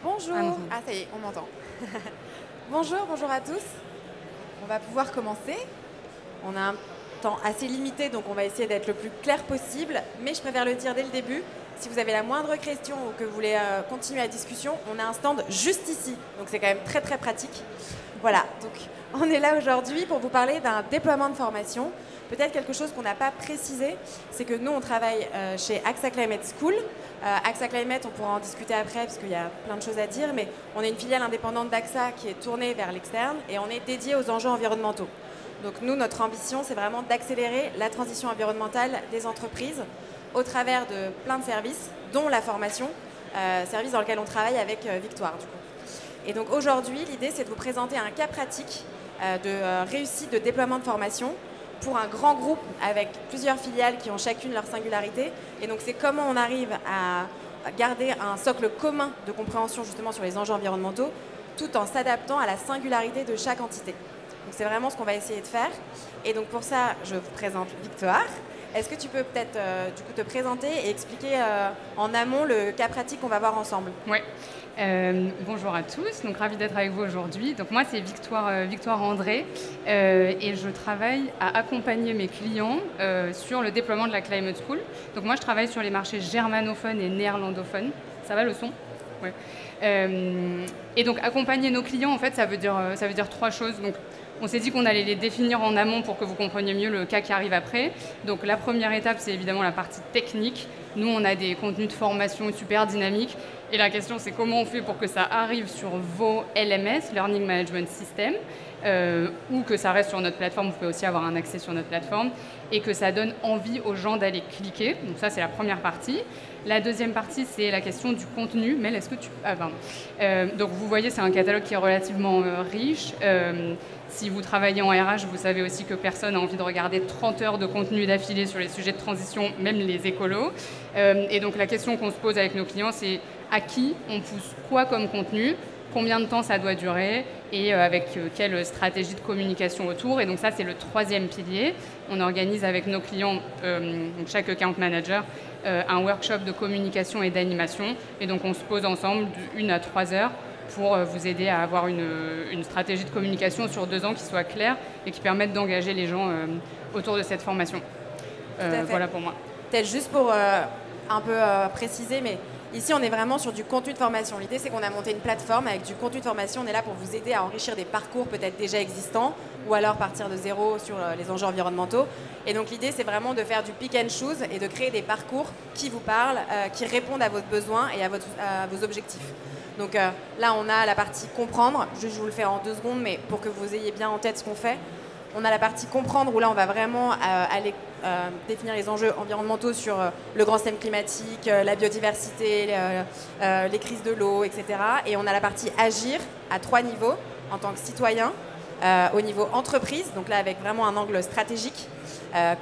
Bonjour. Ah, ça y est, on m'entend. Bonjour à tous. On va pouvoir commencer. On a un temps assez limité, donc on va essayer d'être le plus clair possible. Mais je préfère le dire dès le début. Si vous avez la moindre question ou que vous voulez continuer la discussion, on a un stand juste ici. Donc c'est quand même très très pratique. Voilà, donc on est là aujourd'hui pour vous parler d'un déploiement de formation. Peut-être quelque chose qu'on n'a pas précisé, c'est que nous on travaille chez AXA Climate School. AXA Climate, on pourra en discuter après parce qu'il y a plein de choses à dire, mais on est une filiale indépendante d'AXA qui est tournée vers l'externe et on est dédié aux enjeux environnementaux. Donc nous, notre ambition, c'est vraiment d'accélérer la transition environnementale des entreprises au travers de plein de services, dont la formation, service dans lequel on travaille avec Victoire du coup. Et donc aujourd'hui, l'idée, c'est de vous présenter un cas pratique de réussite de déploiement de formation pour un grand groupe avec plusieurs filiales qui ont chacune leur singularité. Et donc c'est comment on arrive à garder un socle commun de compréhension justement sur les enjeux environnementaux tout en s'adaptant à la singularité de chaque entité. Donc c'est vraiment ce qu'on va essayer de faire. Et donc pour ça, je vous présente Victoire. Est-ce que tu peux peut-être du coup te présenter et expliquer en amont le cas pratique qu'on va voir ensemble? Oui. Bonjour à tous, donc ravie d'être avec vous aujourd'hui. Donc moi c'est Victoire André et je travaille à accompagner mes clients sur le déploiement de la Climate School. Donc moi je travaille sur les marchés germanophones et néerlandophones. Ça va le son? Ouais. Et donc accompagner nos clients en fait ça veut dire trois choses. Donc on s'est dit qu'on allait les définir en amont pour que vous compreniez mieux le cas qui arrive après. Donc la première étape, c'est évidemment la partie technique. Nous, on a des contenus de formation super dynamiques. Et la question, c'est comment on fait pour que ça arrive sur vos LMS, Learning Management System, ou que ça reste sur notre plateforme. Vous pouvez aussi avoir un accès sur notre plateforme et que ça donne envie aux gens d'aller cliquer. Donc ça, c'est la première partie. La deuxième partie, c'est la question du contenu. Mel, est-ce que tu... Ah, pardon. Donc vous voyez, c'est un catalogue qui est relativement riche. Si vous travaillez en RH, vous savez aussi que personne n'a envie de regarder 30 heures de contenu d'affilée sur les sujets de transition, même les écolos. Et donc la question qu'on se pose avec nos clients, c'est à qui on pousse quoi comme contenu, combien de temps ça doit durer et avec quelle stratégie de communication autour. Et donc ça, c'est le troisième pilier. On organise avec nos clients, donc chaque account manager, un workshop de communication et d'animation. Et donc on se pose ensemble d'1 à 3 heures pour vous aider à avoir une stratégie de communication sur 2 ans qui soit claire et qui permette d'engager les gens autour de cette formation. Voilà pour moi. Peut-être juste pour un peu préciser, mais ici on est vraiment sur du contenu de formation. L'idée c'est qu'on a monté une plateforme avec du contenu de formation. On est là pour vous aider à enrichir des parcours peut-être déjà existants ou alors partir de zéro sur les enjeux environnementaux. Et donc l'idée c'est vraiment de faire du pick and choose et de créer des parcours qui vous parlent, qui répondent à vos besoins et à vos objectifs. Donc là, on a la partie comprendre. Je vous le fais en 2 secondes, mais pour que vous ayez bien en tête ce qu'on fait. On a la partie comprendre, où là, on va vraiment aller définir les enjeux environnementaux sur le grand système climatique, la biodiversité, les crises de l'eau, etc. Et on a la partie agir à 3 niveaux, en tant que citoyen, au niveau entreprise, donc là, avec vraiment un angle stratégique,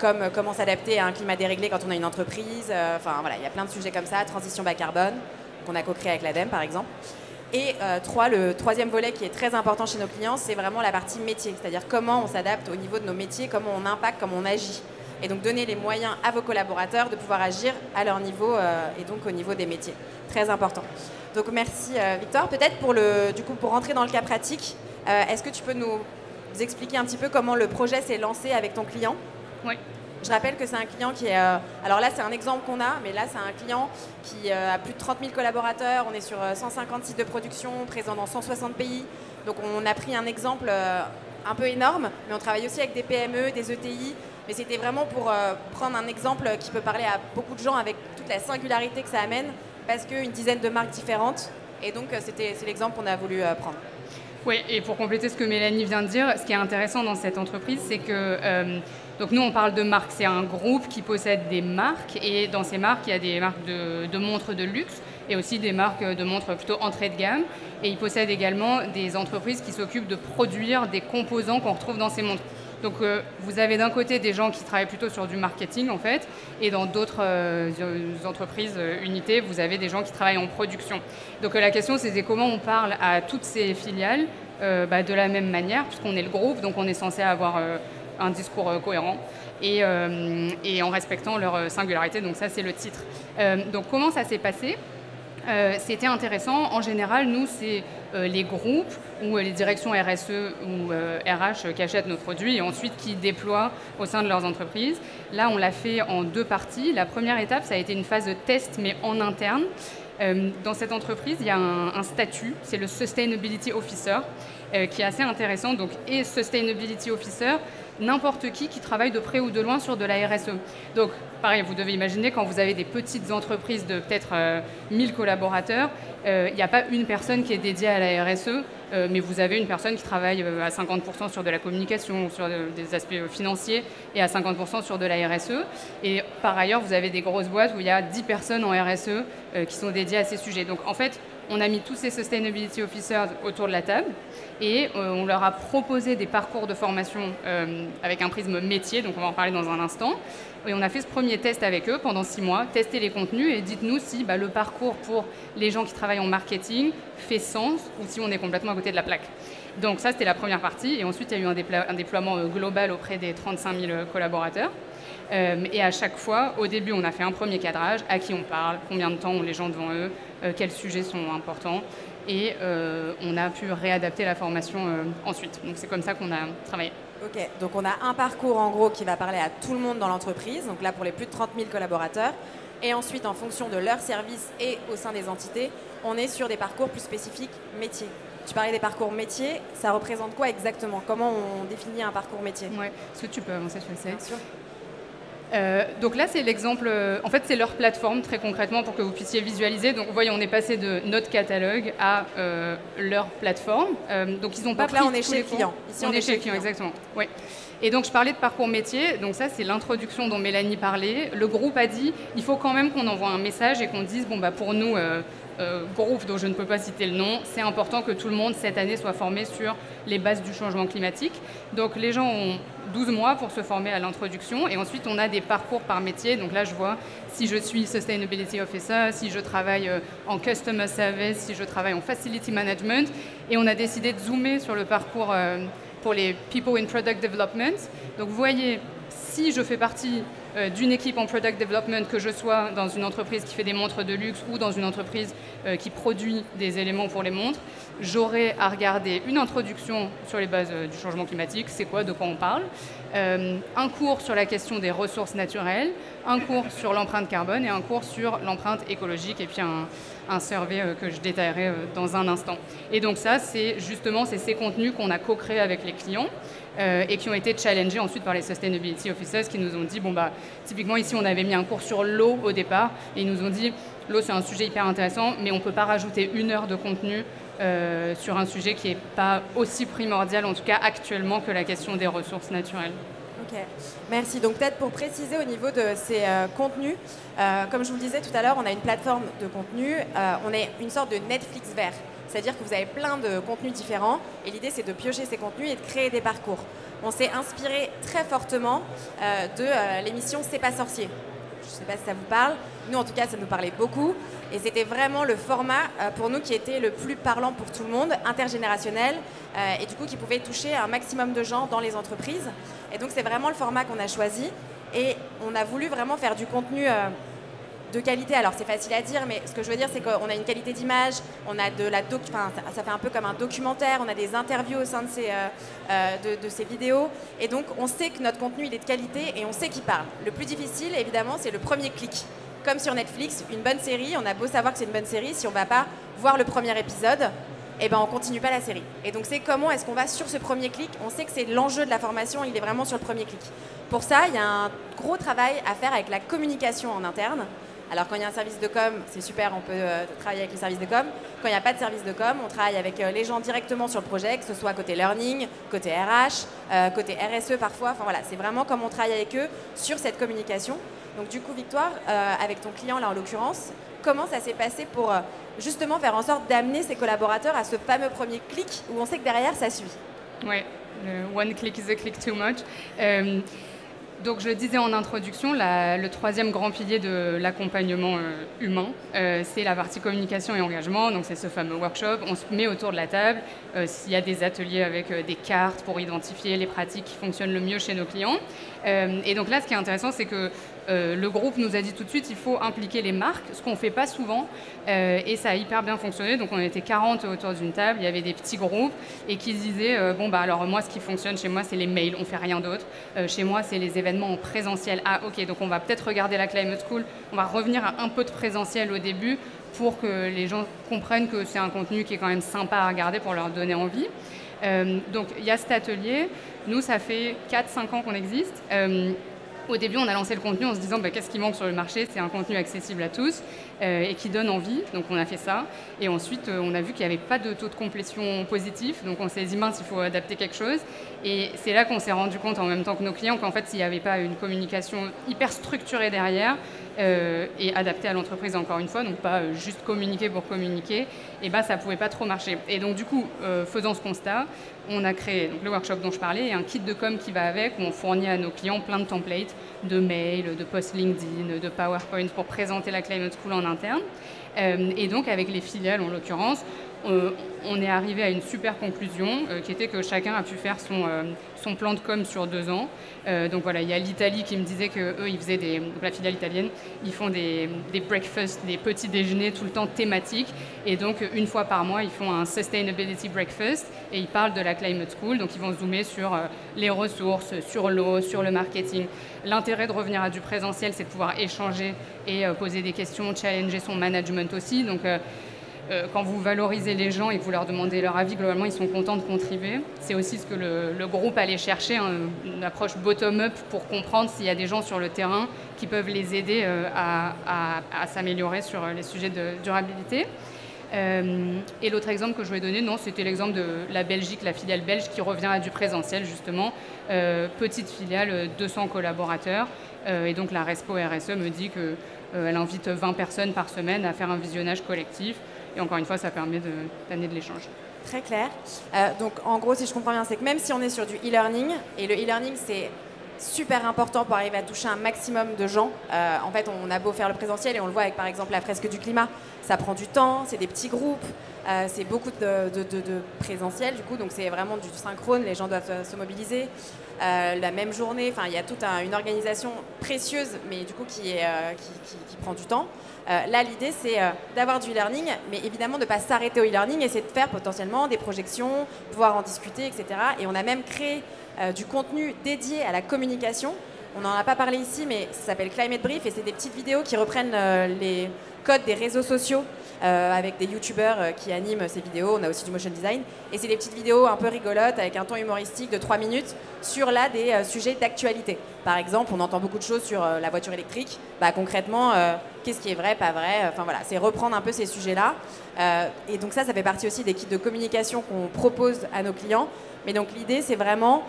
comme comment s'adapter à un climat déréglé quand on a une entreprise. Enfin, voilà, il y a plein de sujets comme ça, transition bas carbone, qu'on a co-créé avec l'ADEME par exemple. Et le troisième volet qui est très important chez nos clients, c'est vraiment la partie métier, c'est-à-dire comment on s'adapte au niveau de nos métiers, comment on impacte, comment on agit. Et donc donner les moyens à vos collaborateurs de pouvoir agir à leur niveau et donc au niveau des métiers. Très important. Donc merci Victor. Peut-être pour rentrer dans le cas pratique, est-ce que tu peux nous expliquer un petit peu comment le projet s'est lancé avec ton client? Oui. Je rappelle que c'est un client qui est... alors là, c'est un exemple qu'on a, mais là, c'est un client qui a plus de 30 000 collaborateurs. On est sur 150 sites de production, présents dans 160 pays. Donc, on a pris un exemple un peu énorme, mais on travaille aussi avec des PME, des ETI. Mais c'était vraiment pour prendre un exemple qui peut parler à beaucoup de gens avec toute la singularité que ça amène, parce qu'une dizaine de marques différentes. Et donc, c'est l'exemple qu'on a voulu prendre. Oui, et pour compléter ce que Mélanie vient de dire, ce qui est intéressant dans cette entreprise, c'est que donc nous, on parle de marques. C'est un groupe qui possède des marques et dans ces marques, il y a des marques de montres de luxe et aussi des marques de montres plutôt entrée de gamme. Et ils possèdent également des entreprises qui s'occupent de produire des composants qu'on retrouve dans ces montres. Donc vous avez d'un côté des gens qui travaillent plutôt sur du marketing en fait, et dans d'autres entreprises, unités, vous avez des gens qui travaillent en production. Donc la question c'est comment on parle à toutes ces filiales de la même manière, puisqu'on est le groupe, donc on est censé avoir un discours cohérent et en respectant leur singularité. Donc ça c'est le titre. Donc comment ça s'est passé ? C'était intéressant. En général, nous, c'est les groupes ou les directions RSE ou RH qui achètent nos produits et ensuite qui déploient au sein de leurs entreprises. Là, on l'a fait en 2 parties. La première étape, ça a été une phase de test, mais en interne. Dans cette entreprise, il y a un statut, c'est le Sustainability Officer, qui est assez intéressant. Donc, et Sustainability Officer, n'importe qui travaille de près ou de loin sur de la RSE. Donc, pareil, vous devez imaginer quand vous avez des petites entreprises de peut-être 1000 collaborateurs, il n'y a pas une personne qui est dédiée à la RSE, mais vous avez une personne qui travaille à 50% sur de la communication, sur des aspects financiers, et à 50% sur de la RSE. Et par ailleurs, vous avez des grosses boîtes où il y a 10 personnes en RSE qui sont dédiées à ces sujets. Donc, en fait, on a mis tous ces Sustainability Officers autour de la table et on leur a proposé des parcours de formation avec un prisme métier, donc on va en parler dans un instant. Et on a fait ce premier test avec eux pendant 6 mois, tester les contenus et dites-nous si le parcours pour les gens qui travaillent en marketing fait sens ou si on est complètement à côté de la plaque. Donc ça, c'était la première partie. Et ensuite, il y a eu un déploiement global auprès des 35 000 collaborateurs. Et à chaque fois, au début, on a fait un premier cadrage, à qui on parle, combien de temps ont les gens devant eux, quels sujets sont importants. Et on a pu réadapter la formation ensuite. Donc c'est comme ça qu'on a travaillé. Ok, donc on a un parcours en gros qui va parler à tout le monde dans l'entreprise, donc là pour les plus de 30 000 collaborateurs. Et ensuite, en fonction de leurs services et au sein des entités, on est sur des parcours plus spécifiques métiers. Tu parlais des parcours métiers, ça représente quoi exactement? Comment on définit un parcours métier? Ouais. Est-ce que tu peux avancer sur le site? Bien sûr. Donc là, c'est l'exemple, en fait, c'est leur plateforme très concrètement pour que vous puissiez visualiser. Donc, vous voyez, on est passé de notre catalogue à leur plateforme. Donc, ils n'ont pas pris là, on est chez le client. Ici, on est chez le client, exactement. Oui. Et donc, je parlais de parcours métier. Donc, ça, c'est l'introduction dont Mélanie parlait. Le groupe a dit, il faut quand même qu'on envoie un message et qu'on dise, bon, pour nous, groupe dont je ne peux pas citer le nom, c'est important que tout le monde, cette année, soit formé sur les bases du changement climatique. Donc, les gens ont 12 mois pour se former à l'introduction et ensuite on a des parcours par métier. Donc là je vois si je suis Sustainability Officer, si je travaille en Customer Service, si je travaille en Facility Management et on a décidé de zoomer sur le parcours pour les People in Product Development. Donc vous voyez, si je fais partie d'une équipe en Product Development, que je sois dans une entreprise qui fait des montres de luxe ou dans une entreprise qui produit des éléments pour les montres, j'aurai à regarder une introduction sur les bases du changement climatique, c'est quoi, de quoi on parle, un cours sur la question des ressources naturelles, un cours sur l'empreinte carbone et un cours sur l'empreinte écologique et puis un survey que je détaillerai dans un instant. Et donc ça, c'est justement ces contenus qu'on a co-créés avec les clients et qui ont été challengés ensuite par les Sustainability Officers qui nous ont dit, typiquement ici on avait mis un cours sur l'eau au départ et ils nous ont dit, l'eau c'est un sujet hyper intéressant mais on ne peut pas rajouter 1 heure de contenu sur un sujet qui n'est pas aussi primordial, en tout cas actuellement, que la question des ressources naturelles. Ok, merci. Donc peut-être pour préciser au niveau de ces contenus, comme je vous le disais tout à l'heure, on a une plateforme de contenu, on est une sorte de Netflix vert. C'est-à-dire que vous avez plein de contenus différents et l'idée c'est de piocher ces contenus et de créer des parcours. On s'est inspiré très fortement de l'émission C'est pas sorcier. Je ne sais pas si ça vous parle. Nous en tout cas ça nous parlait beaucoup et c'était vraiment le format pour nous qui était le plus parlant pour tout le monde, intergénérationnel et du coup qui pouvait toucher un maximum de gens dans les entreprises. Et donc c'est vraiment le format qu'on a choisi et on a voulu vraiment faire du contenu de qualité. Alors c'est facile à dire, mais ce que je veux dire c'est qu'on a une qualité d'image, on a de la ça fait un peu comme un documentaire, on a des interviews au sein de ces vidéos et donc on sait que notre contenu il est de qualité et on sait qu'il parle. Le plus difficile évidemment c'est le premier clic. Comme sur Netflix, une bonne série, on a beau savoir que c'est une bonne série, si on ne va pas voir le premier épisode, on ne continue pas la série. Et donc c'est comment est-ce qu'on va sur ce premier clic. On sait que c'est l'enjeu de la formation, il est vraiment sur le premier clic. Pour ça, il y a un gros travail à faire avec la communication en interne. Alors quand il y a un service de com, c'est super, on peut travailler avec les services de com. Quand il n'y a pas de service de com, on travaille avec les gens directement sur le projet, que ce soit côté learning, côté RH, côté RSE parfois. Enfin voilà, c'est vraiment comme on travaille avec eux sur cette communication. Donc du coup, Victoire, avec ton client là en l'occurrence, comment ça s'est passé pour justement faire en sorte d'amener ses collaborateurs à ce fameux premier clic où on sait que derrière ça suit? Oui, one click is a click too much. Donc je le disais en introduction, le troisième grand pilier de l'accompagnement humain, c'est la partie communication et engagement. Donc c'est ce fameux workshop, on se met autour de la table, s'il y a des ateliers avec des cartes pour identifier les pratiques qui fonctionnent le mieux chez nos clients. Et donc là, ce qui est intéressant, c'est que le groupe nous a dit tout de suite, il faut impliquer les marques, ce qu'on ne fait pas souvent, et ça a hyper bien fonctionné. Donc on était 40 autour d'une table, il y avait des petits groupes, et qui se disaient, alors moi, ce qui fonctionne chez moi, c'est les mails, on ne fait rien d'autre. Chez moi, c'est les événements en présentiel. Ah ok, donc on va peut-être regarder la Climate School, on va revenir à un peu de présentiel au début, pour que les gens comprennent que c'est un contenu qui est quand même sympa à regarder pour leur donner envie. Donc il y a cet atelier. Nous, ça fait 4-5 ans qu'on existe. Au début, on a lancé le contenu en se disant qu'est-ce qui manque sur le marché, c'est un contenu accessible à tous et qui donne envie. Donc on a fait ça. Et ensuite, on a vu qu'il n'y avait pas de taux de complétion positif. Donc on s'est dit, mince, il faut adapter quelque chose. Et c'est là qu'on s'est rendu compte en même temps que nos clients qu'en fait, s'il n'y avait pas une communication hyper structurée derrière et adaptée à l'entreprise encore une fois, donc pas juste communiquer pour communiquer, et ça ne pouvait pas trop marcher. Et donc du coup, faisant ce constat, on a créé le workshop dont je parlais et un kit de com qui va avec, où on fournit à nos clients plein de templates, de mails, de posts LinkedIn, de PowerPoint pour présenter la Climate School en interne. Et donc avec les filiales en l'occurrence, on est arrivé à une super conclusion qui était que chacun a pu faire son plan de com sur 2 ans. Donc voilà, il y a l'Italie qui me disait qu'eux, ils faisaient donc la filiale italienne, ils font des breakfasts, des petits déjeuners tout le temps thématiques. Et donc, une fois par mois, ils font un Sustainability Breakfast et ils parlent de la Climate School. Donc, ils vont zoomer sur les ressources, sur l'eau, sur le marketing. L'intérêt de revenir à du présentiel, c'est de pouvoir échanger et poser des questions, challenger son management aussi. Donc, quand vous valorisez les gens et que vous leur demandez leur avis, globalement, ils sont contents de contribuer. C'est aussi ce que le groupe allait chercher, une approche bottom-up pour comprendre s'il y a des gens sur le terrain qui peuvent les aider à s'améliorer sur les sujets de durabilité. Et l'autre exemple que je voulais donner, c'était l'exemple de la Belgique, la filiale belge qui revient à du présentiel justement. Petite filiale, 200 collaborateurs. Et donc la Respo RSE me dit qu'elle invite 20 personnes par semaine à faire un visionnage collectif. Et encore une fois, ça permet d'amener de l'échange. Très clair. Donc en gros, si je comprends bien, c'est que même si on est sur du e-learning, et le e-learning c'est super important pour arriver à toucher un maximum de gens. En fait, on a beau faire le présentiel et on le voit avec par exemple la fresque du climat, ça prend du temps, c'est des petits groupes, c'est beaucoup de présentiel du coup, donc c'est vraiment du synchrone, les gens doivent se mobiliser. La même journée, il y a toute une organisation précieuse, mais du coup qui prend du temps. Là, l'idée, c'est d'avoir du e-learning, mais évidemment de ne pas s'arrêter au e-learning et c'est de faire potentiellement des projections, pouvoir en discuter, etc. Et on a même créé du contenu dédié à la communication. On n'en a pas parlé ici, mais ça s'appelle Climate Brief et c'est des petites vidéos qui reprennent les codes des réseaux sociaux avec des youtubeurs qui animent ces vidéos. On a aussi du motion design. Et c'est des petites vidéos un peu rigolotes avec un ton humoristique de 3 minutes sur des sujets d'actualité. Par exemple, on entend beaucoup de choses sur la voiture électrique. Concrètement, qu'est-ce qui est vrai, pas vrai. Voilà, c'est reprendre un peu ces sujets-là. Et donc ça fait partie aussi des kits de communication qu'on propose à nos clients. Mais donc l'idée, c'est vraiment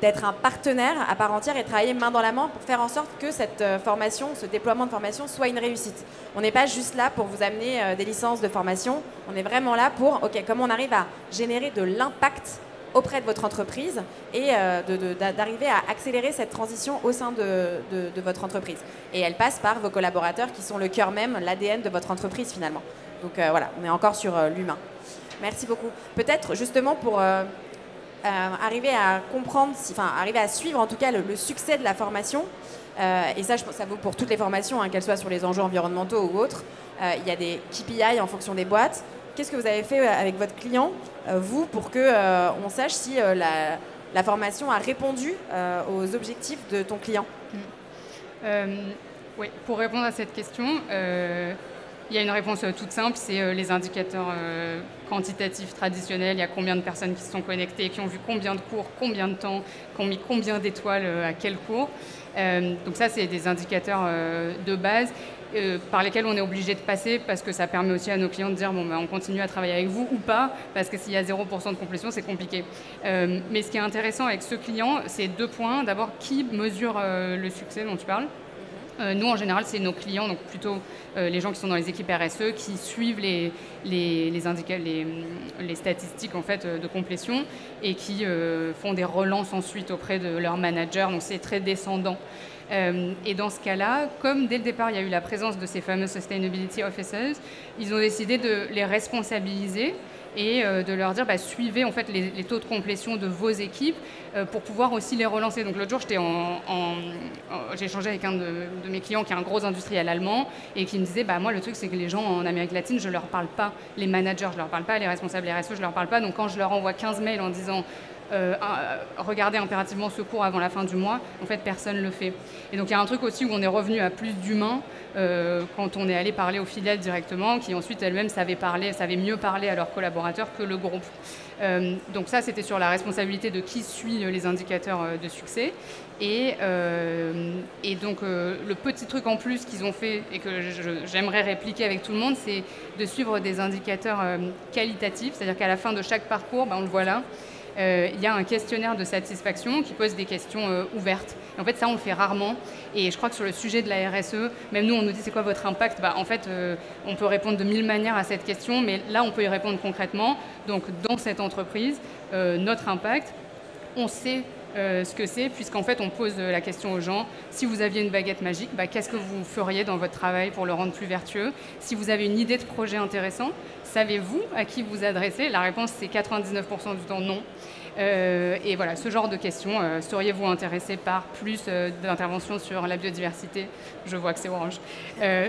d'être un partenaire à part entière et travailler main dans la main pour faire en sorte que cette formation, ce déploiement de formation soit une réussite. On n'est pas juste là pour vous amener des licences de formation, on est vraiment là pour, comment on arrive à générer de l'impact auprès de votre entreprise et d'arriver à accélérer cette transition au sein de votre entreprise. Et elle passe par vos collaborateurs qui sont le cœur même, l'ADN de votre entreprise finalement. Donc voilà, on est encore sur l'humain. Merci beaucoup. Peut-être justement pour arriver à comprendre, arriver à suivre en tout cas le succès de la formation, et ça, je pense que ça vaut pour toutes les formations, qu'elles soient sur les enjeux environnementaux ou autres. Il y a des KPI en fonction des boîtes. Qu'est-ce que vous avez fait avec votre client, vous, pour qu'on sache si la formation a répondu aux objectifs de ton client? Oui, pour répondre à cette question, il y a une réponse toute simple, c'est les indicateurs quantitatifs traditionnels. Il y a combien de personnes qui se sont connectées, qui ont vu combien de cours, combien de temps, qui ont mis combien d'étoiles à quel cours. Donc ça, c'est des indicateurs de base par lesquels on est obligé de passer parce que ça permet aussi à nos clients de dire on continue à travailler avec vous ou pas, parce que s'il y a 0% de complétion, c'est compliqué. Mais ce qui est intéressant avec ce client, c'est 2 points. D'abord, qui mesure le succès dont tu parles? Nous, en général, c'est nos clients, donc plutôt les gens qui sont dans les équipes RSE, qui suivent les statistiques en fait, de complétion et qui font des relances ensuite auprès de leurs managers. Donc, c'est très descendant. Et dans ce cas-là, comme dès le départ, il y a eu la présence de ces fameux Sustainability Officers, ils ont décidé de les responsabiliser et de leur dire suivez en fait les taux de complétion de vos équipes pour pouvoir aussi les relancer. Donc l'autre jour, j'ai échangé avec un de mes clients qui est un gros industriel allemand et qui me disait moi le truc c'est que les gens en Amérique latine, je leur parle pas les managers, je leur parle pas les responsables RSE, je leur parle pas. Donc quand je leur envoie 15 mails en disant regardez impérativement ce cours avant la fin du mois, en fait personne ne le fait. Et donc il y a un truc aussi où on est revenu à plus d'humains quand on est allé parler aux filiales directement, qui ensuite elles-mêmes savaient mieux parler à leurs collaborateurs que le groupe. Donc ça c'était sur la responsabilité de qui suit les indicateurs de succès. Et donc le petit truc en plus qu'ils ont fait et que j'aimerais répliquer avec tout le monde, c'est de suivre des indicateurs qualitatifs, c'est-à-dire qu'à la fin de chaque parcours, on le voit là, il y a un questionnaire de satisfaction qui pose des questions ouvertes. Et en fait, ça, on le fait rarement. Et je crois que sur le sujet de la RSE, même nous, on nous dit c'est quoi votre impact ? En fait, on peut répondre de 1000 manières à cette question, mais là, on peut y répondre concrètement. Donc, dans cette entreprise, notre impact, on sait ce que c'est, puisqu'en fait, on pose la question aux gens. Si vous aviez une baguette magique, qu'est-ce que vous feriez dans votre travail pour le rendre plus vertueux ? Si vous avez une idée de projet intéressant, savez-vous à qui vous adressez ? La réponse, c'est 99% du temps non. Et voilà, ce genre de questions. Seriez-vous intéressé par plus d'interventions sur la biodiversité ? Je vois que c'est orange.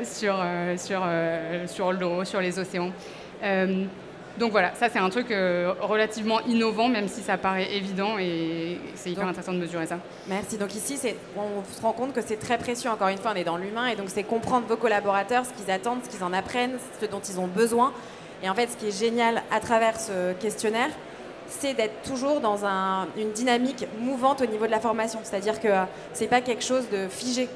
Sur l'eau, sur les océans. Donc voilà, ça c'est un truc relativement innovant, même si ça paraît évident, et c'est hyper intéressant de mesurer ça. Merci. Donc ici, on se rend compte que c'est très précieux. Encore une fois, on est dans l'humain, et donc c'est comprendre vos collaborateurs, ce qu'ils attendent, ce qu'ils en apprennent, ce dont ils ont besoin. Et en fait, ce qui est génial à travers ce questionnaire, c'est d'être toujours dans une dynamique mouvante au niveau de la formation. C'est-à-dire que ce n'est pas quelque chose de figé.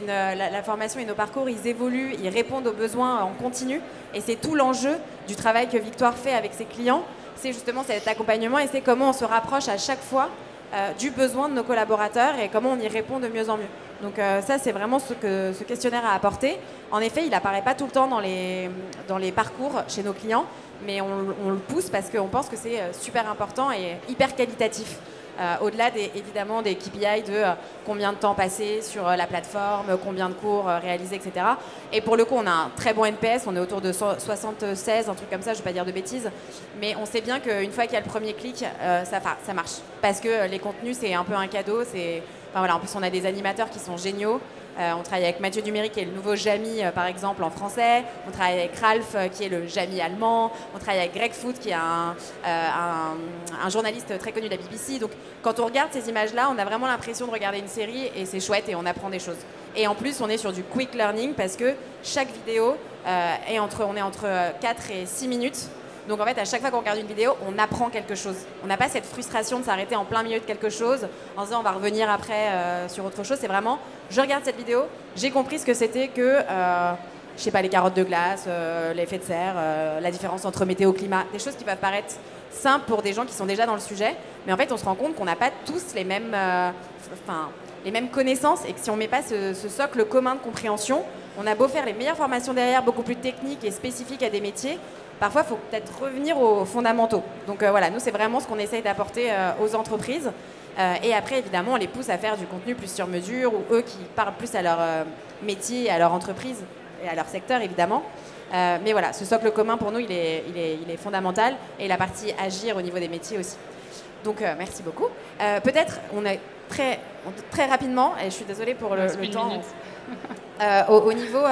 La formation et nos parcours, ils évoluent, ils répondent aux besoins en continu. Et c'est tout l'enjeu du travail que Victoire fait avec ses clients. C'est justement cet accompagnement, et c'est comment on se rapproche à chaque fois du besoin de nos collaborateurs et comment on y répond de mieux en mieux. Donc ça, c'est vraiment ce que ce questionnaire a apporté. En effet, il n'apparaît pas tout le temps dans les parcours chez nos clients, mais on le pousse parce qu'on pense que c'est super important et hyper qualitatif. Au-delà évidemment des KPI de combien de temps passé sur la plateforme, combien de cours réalisés, etc. Et pour le coup, on a un très bon NPS, on est autour de 76, un truc comme ça, je ne vais pas dire de bêtises. Mais on sait bien qu'une fois qu'il y a le premier clic, ça marche. Parce que les contenus, c'est un peu un cadeau. En plus, on a des animateurs qui sont géniaux. On travaille avec Mathieu Duméry, qui est le nouveau Jamy, par exemple, en français. On travaille avec Ralph, qui est le Jamy allemand. On travaille avec Greg Foot, qui est un journaliste très connu de la BBC. Donc, quand on regarde ces images-là, on a vraiment l'impression de regarder une série, et c'est chouette, et on apprend des choses. Et en plus, on est sur du quick learning, parce que chaque vidéo on est entre 4 et 6 minutes. Donc en fait, à chaque fois qu'on regarde une vidéo, on apprend quelque chose. On n'a pas cette frustration de s'arrêter en plein milieu de quelque chose en se disant on va revenir après sur autre chose. C'est vraiment, je regarde cette vidéo, j'ai compris ce que c'était que, je sais pas, les carottes de glace, l'effet de serre, la différence entre météo, climat, des choses qui peuvent paraître simples pour des gens qui sont déjà dans le sujet. Mais en fait, on se rend compte qu'on n'a pas tous les mêmes connaissances, et que si on ne met pas ce socle commun de compréhension, on a beau faire les meilleures formations derrière, beaucoup plus techniques et spécifiques à des métiers. Parfois, il faut peut-être revenir aux fondamentaux. Donc voilà, nous, c'est vraiment ce qu'on essaye d'apporter aux entreprises. Et après, évidemment, on les pousse à faire du contenu plus sur mesure, ou eux qui parlent plus à leur métier, à leur entreprise et à leur secteur, évidemment. Mais voilà, ce socle commun, pour nous, il est fondamental. Et la partie agir au niveau des métiers aussi. Donc, merci beaucoup. Peut-être, on est très rapidement, et je suis désolée pour le temps. Au niveau,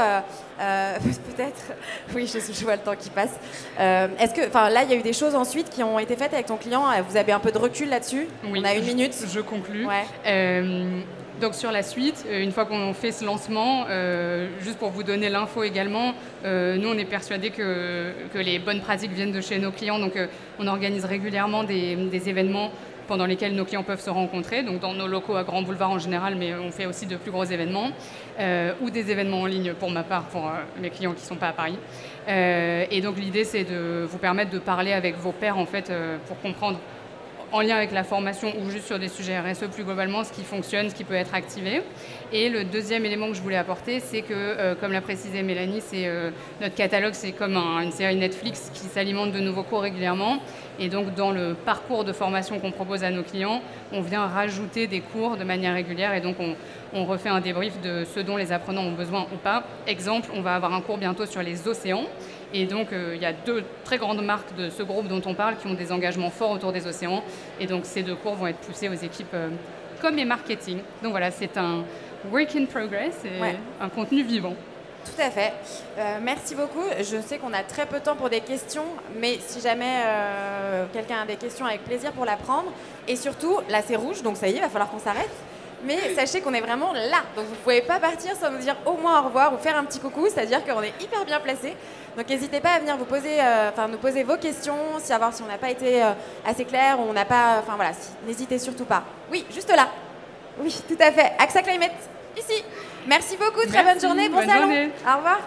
peut-être, oui, je vois le temps qui passe. Est-ce que, là, il y a eu des choses ensuite qui ont été faites avec ton client. Vous avez un peu de recul là-dessus ? Oui, on a une minute. Je conclus. Ouais. Donc sur la suite, une fois qu'on fait ce lancement, juste pour vous donner l'info également, nous on est persuadés que les bonnes pratiques viennent de chez nos clients. Donc on organise régulièrement des événements pendant lesquels nos clients peuvent se rencontrer, donc dans nos locaux à Grand Boulevard en général, mais on fait aussi de plus gros événements, ou des événements en ligne pour ma part, pour mes clients qui ne sont pas à Paris. Et donc l'idée, c'est de vous permettre de parler avec vos pairs, en fait, pour comprendre en lien avec la formation ou juste sur des sujets RSE plus globalement, ce qui fonctionne, ce qui peut être activé. Et le deuxième élément que je voulais apporter, c'est que, comme l'a précisé Mélanie, notre catalogue, c'est comme une série Netflix qui s'alimente de nouveaux cours régulièrement. Et donc, dans le parcours de formation qu'on propose à nos clients, on vient rajouter des cours de manière régulière. Et donc, on refait un débrief de ce dont les apprenants ont besoin ou pas. Exemple, on va avoir un cours bientôt sur les océans. Et donc, il y a 2 très grandes marques de ce groupe dont on parle qui ont des engagements forts autour des océans. Et donc, ces 2 cours vont être poussés aux équipes com et marketing. Donc voilà, c'est un work in progress et un contenu vivant. Tout à fait. Merci beaucoup. Je sais qu'on a très peu de temps pour des questions, mais si jamais quelqu'un a des questions, avec plaisir pour la prendre. Et surtout, là c'est rouge, donc ça y est, il va falloir qu'on s'arrête. Mais sachez qu'on est vraiment là, donc vous ne pouvez pas partir sans nous dire au moins au revoir ou faire un petit coucou, c'est-à-dire qu'on est hyper bien placés. Donc n'hésitez pas à venir vous poser, nous poser vos questions, savoir si on n'a pas été assez clair ou on n'a pas... Enfin voilà, n'hésitez surtout pas. Oui, juste là. Oui, tout à fait. AXA Climate, ici. Merci beaucoup, très bonne journée, bon salon. Au revoir.